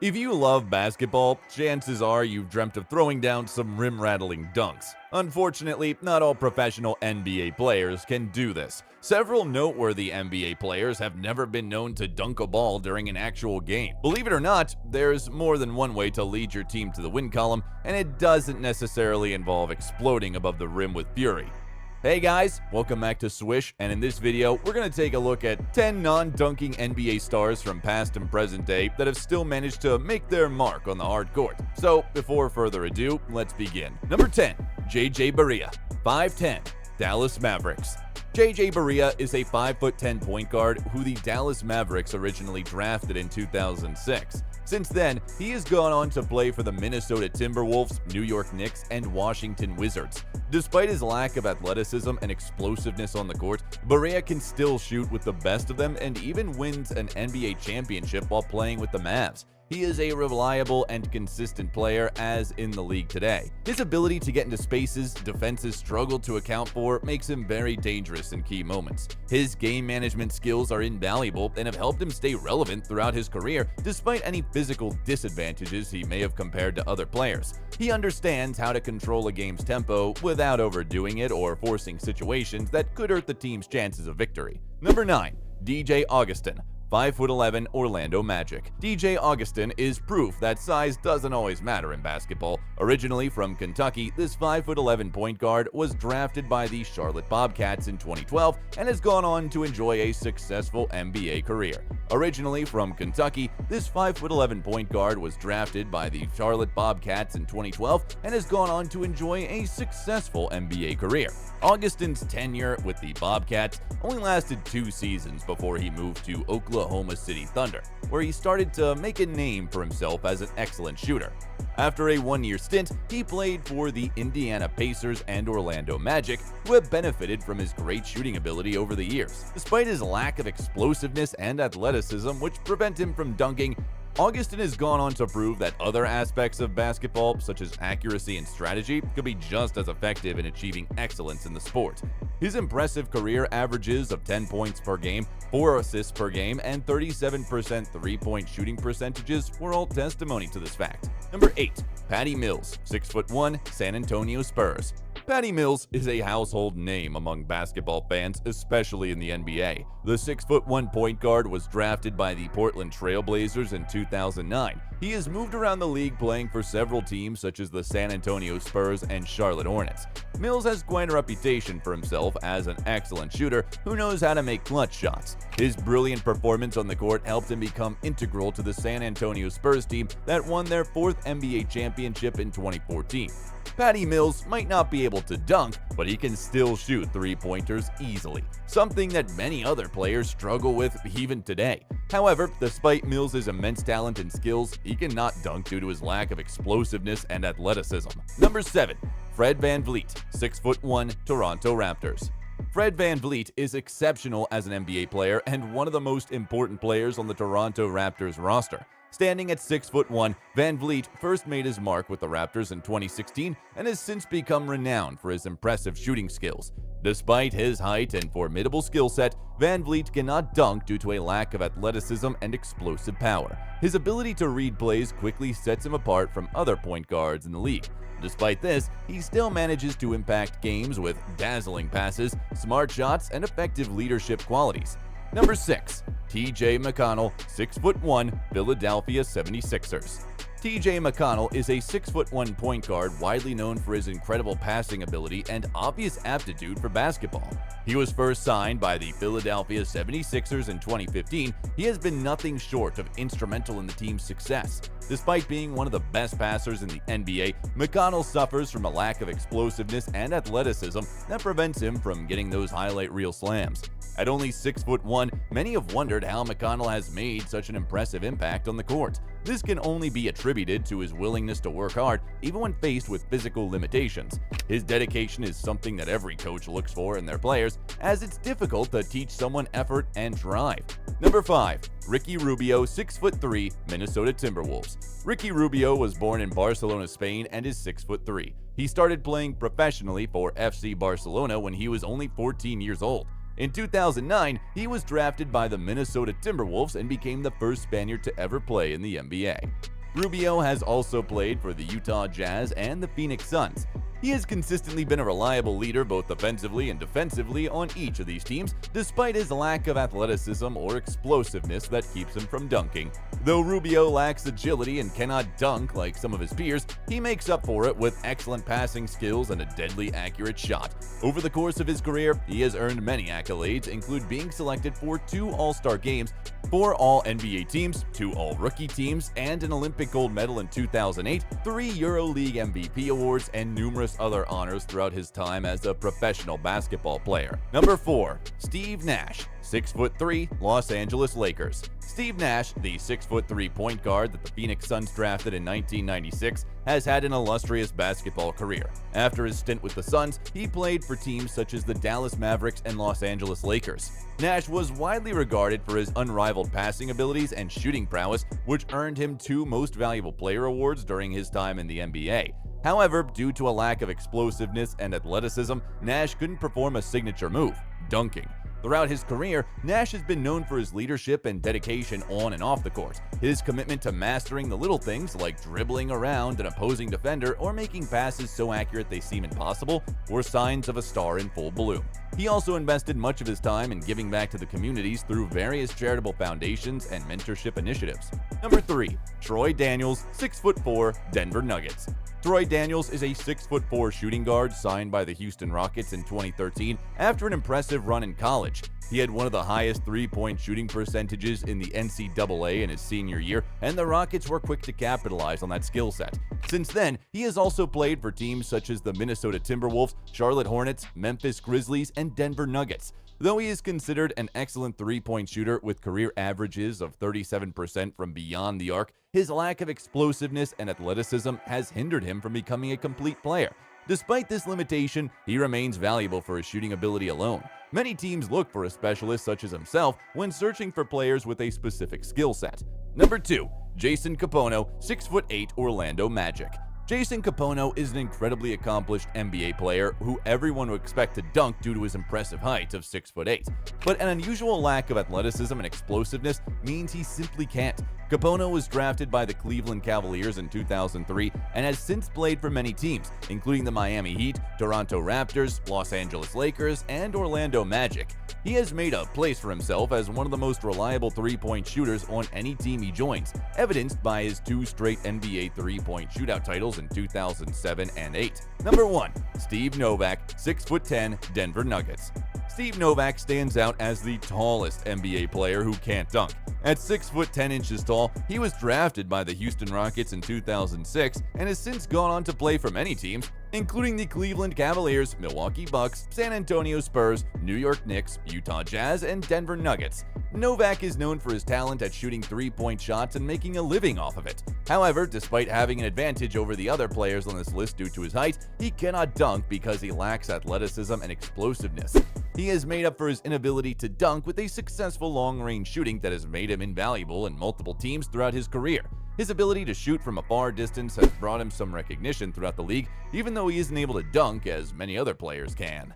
If you love basketball, chances are you've dreamt of throwing down some rim-rattling dunks. Unfortunately, not all professional NBA players can do this. Several noteworthy NBA players have never been known to dunk a ball during an actual game. Believe it or not, there's more than one way to lead your team to the win column, and it doesn't necessarily involve exploding above the rim with fury. Hey guys, welcome back to Swish, and in this video, we're going to take a look at 10 non-dunking NBA stars from past and present day that have still managed to make their mark on the hard court. So, before further ado, let's begin. Number 10, JJ Barea, 5'10", Dallas Mavericks. JJ Barea is a 5'10" point guard who the Dallas Mavericks originally drafted in 2006. Since then, he has gone on to play for the Minnesota Timberwolves, New York Knicks, and Washington Wizards. Despite his lack of athleticism and explosiveness on the court, Barea can still shoot with the best of them and even wins an NBA championship while playing with the Mavs. He is a reliable and consistent player as in the league today. His ability to get into spaces defenses struggle to account for makes him very dangerous in key moments. His game management skills are invaluable and have helped him stay relevant throughout his career despite any physical disadvantages he may have compared to other players. He understands how to control a game's tempo without overdoing it or forcing situations that could hurt the team's chances of victory. Number 9, DJ Augustin, 5'11" Orlando Magic. DJ Augustin is proof that size doesn't always matter in basketball. Originally from Kentucky, this 5'11" point guard was drafted by the Charlotte Bobcats in 2012 and has gone on to enjoy a successful NBA career. Originally from Kentucky, this 5'11" point guard was drafted by the Charlotte Bobcats in 2012 and has gone on to enjoy a successful NBA career. Augustin's tenure with the Bobcats only lasted 2 seasons before he moved to Oklahoma City Thunder, where he started to make a name for himself as an excellent shooter. After a 1-year stint, he played for the Indiana Pacers and Orlando Magic, who have benefited from his great shooting ability over the years. Despite his lack of explosiveness and athleticism, which prevent him from dunking, Augustin has gone on to prove that other aspects of basketball, such as accuracy and strategy, could be just as effective in achieving excellence in the sport. His impressive career averages of 10 points per game, 4 assists per game, and 37% three-point shooting percentages were all testimony to this fact. Number 8, Patty Mills, 6'1", San Antonio Spurs. Patty Mills is a household name among basketball fans, especially in the NBA. The 6'1" point guard was drafted by the Portland Trail Blazers in 2009. He has moved around the league playing for several teams such as the San Antonio Spurs and Charlotte Hornets. Mills has quite a reputation for himself as an excellent shooter who knows how to make clutch shots. His brilliant performance on the court helped him become integral to the San Antonio Spurs team that won their 4th NBA championship in 2014. Patty Mills might not be able to dunk, but he can still shoot three-pointers easily, something that many other players struggle with even today. However, despite Mills' immense talent and skills, he cannot dunk due to his lack of explosiveness and athleticism. Number 7, Fred VanVleet, 6'1", Toronto Raptors. Fred VanVleet is exceptional as an NBA player and one of the most important players on the Toronto Raptors roster. Standing at 6'1", VanVleet first made his mark with the Raptors in 2016 and has since become renowned for his impressive shooting skills. Despite his height and formidable skill set, VanVleet cannot dunk due to a lack of athleticism and explosive power. His ability to read plays quickly sets him apart from other point guards in the league. Despite this, he still manages to impact games with dazzling passes, smart shots, and effective leadership qualities. Number 6, TJ McConnell, 6'1", Philadelphia 76ers. TJ McConnell is a 6'1" point guard widely known for his incredible passing ability and obvious aptitude for basketball. He was first signed by the Philadelphia 76ers in 2015. He has been nothing short of instrumental in the team's success. Despite being one of the best passers in the NBA, McConnell suffers from a lack of explosiveness and athleticism that prevents him from getting those highlight reel slams. At only 6'1", many have wondered how McConnell has made such an impressive impact on the court. This can only be attributed to his willingness to work hard, even when faced with physical limitations. His dedication is something that every coach looks for in their players, as it's difficult to teach someone effort and drive. Number 5, Ricky Rubio, 6'3", Minnesota Timberwolves. Ricky Rubio was born in Barcelona, Spain, and is 6'3". He started playing professionally for FC Barcelona when he was only 14 years old. In 2009, he was drafted by the Minnesota Timberwolves and became the first Spaniard to ever play in the NBA. Rubio has also played for the Utah Jazz and the Phoenix Suns. He has consistently been a reliable leader both offensively and defensively on each of these teams, despite his lack of athleticism or explosiveness that keeps him from dunking. Though Rubio lacks agility and cannot dunk like some of his peers, he makes up for it with excellent passing skills and a deadly accurate shot. Over the course of his career, he has earned many accolades, including being selected for 2 All-Star games, 4 All-NBA teams, 2 All-Rookie teams, and an Olympic gold medal in 2008, 3 EuroLeague MVP awards, and numerous other honors throughout his time as a professional basketball player. Number 4. Steve Nash, 6'3", Los Angeles Lakers. Steve Nash, the 6'3" point guard that the Phoenix Suns drafted in 1996, has had an illustrious basketball career. After his stint with the Suns, he played for teams such as the Dallas Mavericks and Los Angeles Lakers. Nash was widely regarded for his unrivaled passing abilities and shooting prowess, which earned him 2 Most Valuable Player awards during his time in the NBA. However, due to a lack of explosiveness and athleticism, Nash couldn't perform a signature move, dunking. Throughout his career, Nash has been known for his leadership and dedication on and off the court. His commitment to mastering the little things like dribbling around an opposing defender or making passes so accurate they seem impossible were signs of a star in full bloom. He also invested much of his time in giving back to the communities through various charitable foundations and mentorship initiatives. Number 3. Troy Daniels, 6'4", Denver Nuggets. Troy Daniels is a 6'4" shooting guard signed by the Houston Rockets in 2013 after an impressive run in college. He had one of the highest three-point shooting percentages in the NCAA in his senior year, and the Rockets were quick to capitalize on that skill set. Since then, he has also played for teams such as the Minnesota Timberwolves, Charlotte Hornets, Memphis Grizzlies, and Denver Nuggets. Though he is considered an excellent three-point shooter with career averages of 37% from beyond the arc, his lack of explosiveness and athleticism has hindered him from becoming a complete player. Despite this limitation, he remains valuable for his shooting ability alone. Many teams look for a specialist such as himself when searching for players with a specific skill set. Number 2. Jason Kapono, 6'8", Orlando Magic. Jason Kapono is an incredibly accomplished NBA player who everyone would expect to dunk due to his impressive height of 6'8". But an unusual lack of athleticism and explosiveness means he simply can't. Kapono was drafted by the Cleveland Cavaliers in 2003 and has since played for many teams, including the Miami Heat, Toronto Raptors, Los Angeles Lakers, and Orlando Magic. He has made a place for himself as one of the most reliable three-point shooters on any team he joins, evidenced by his 2 straight NBA three-point shootout titles in 2007 and 8. Number 1. Steve Novak, 6'10", Denver Nuggets. Steve Novak stands out as the tallest NBA player who can't dunk. At 6'10" tall, he was drafted by the Houston Rockets in 2006 and has since gone on to play for many teams, including the Cleveland Cavaliers, Milwaukee Bucks, San Antonio Spurs, New York Knicks, Utah Jazz, and Denver Nuggets. Novak is known for his talent at shooting three-point shots and making a living off of it. However, despite having an advantage over the other players on this list due to his height, he cannot dunk because he lacks athleticism and explosiveness. He has made up for his inability to dunk with a successful long-range shooting that has made him invaluable in multiple teams throughout his career. His ability to shoot from a far distance has brought him some recognition throughout the league, even though he isn't able to dunk as many other players can.